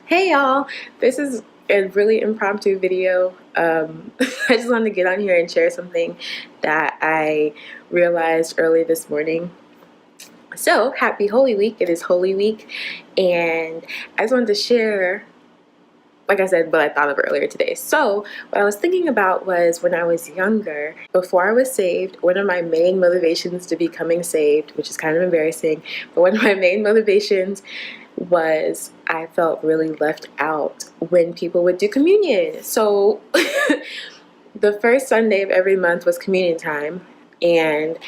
Hey y'all, this is a really impromptu video. I just wanted to get on here and share something that I realized early this morning. So, happy Holy Week. It is Holy Week, and I just wanted to share, like I said, what I thought of earlier today. So, what I was thinking about was when I was younger, before I was saved, one of my main motivations to becoming saved, which is kind of embarrassing, but one of my main motivations was I felt really left out when people would do communion. So the first Sunday of every month was communion time, and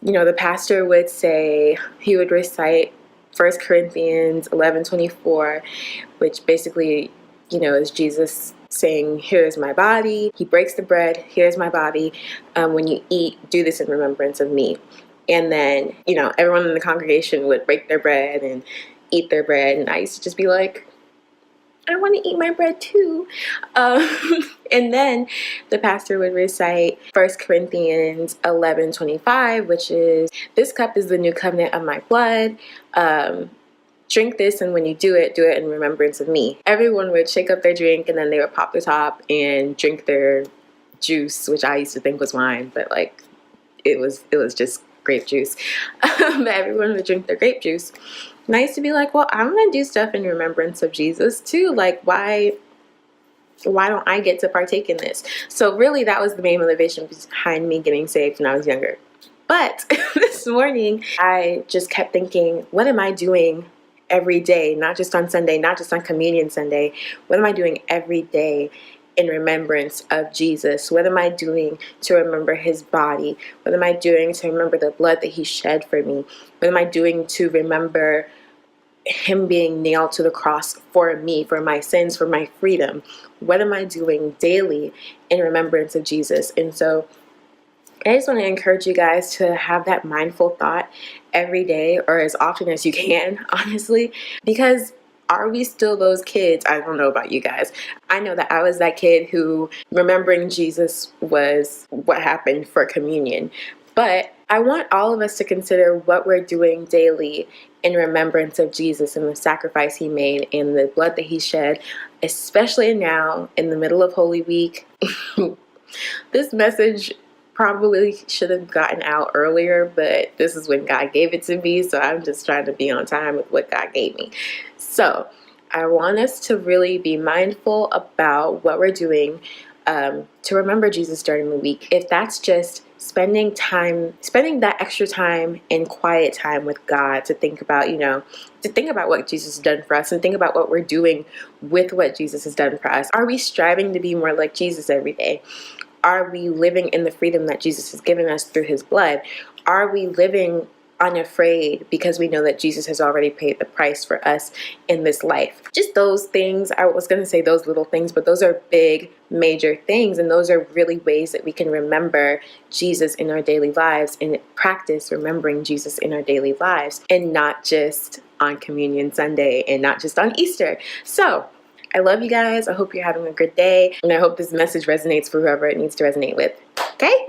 the pastor would say, he would recite 1 Corinthians 11:24, which basically is Jesus saying, here's my body. He breaks the bread, here's my body. When you eat, do this in remembrance of me. And then everyone in the congregation would break their bread and eat their bread, and I used to just be like, I want to eat my bread too. And then the pastor would recite 1 Corinthians 11:25, which is, this cup is the new covenant of my blood. Drink this, and when you do it in remembrance of me. Everyone would shake up their drink, and then they would pop the top and drink their juice, which I used to think was wine, but like it was just grape juice. But everyone would drink their grape juice. And I used to be like, well, I'm going to do stuff in remembrance of Jesus too. Like, why don't I get to partake in this? So really, that was the main motivation behind me getting saved when I was younger. But this morning, I just kept thinking, what am I doing every day? Not just on Sunday, not just on Communion Sunday. What am I doing every day in remembrance of Jesus? What am I doing to remember his body? What am I doing to remember the blood that he shed for me? What am I doing to remember him being nailed to the cross for me, for my sins, for my freedom? What am I doing daily in remembrance of Jesus? And so I just want to encourage you guys to have that mindful thought every day, or as often as you can, honestly, because are we still those kids? I don't know about you guys. I know that I was that kid who remembering Jesus was what happened for communion. But I want all of us to consider what we're doing daily in remembrance of Jesus and the sacrifice he made and the blood that he shed, especially now in the middle of Holy Week. This message probably should have gotten out earlier, but this is when God gave it to me, so I'm just trying to be on time with what God gave me. So I want us to really be mindful about what we're doing to remember Jesus during the week. If that's just spending that extra time in quiet time with God to think about, what Jesus has done for us and think about what we're doing with what Jesus has done for us. Are we striving to be more like Jesus every day? Are we living in the freedom that Jesus has given us through his blood? Are we living unafraid because we know that Jesus has already paid the price for us in this life? Just those things. I was going to say those little things, but those are big, major things. And those are really ways that we can remember Jesus in our daily lives and practice remembering Jesus in our daily lives, and not just on Communion Sunday and not just on Easter. So I love you guys. I hope you're having a good day, and I hope this message resonates for whoever it needs to resonate with. Okay?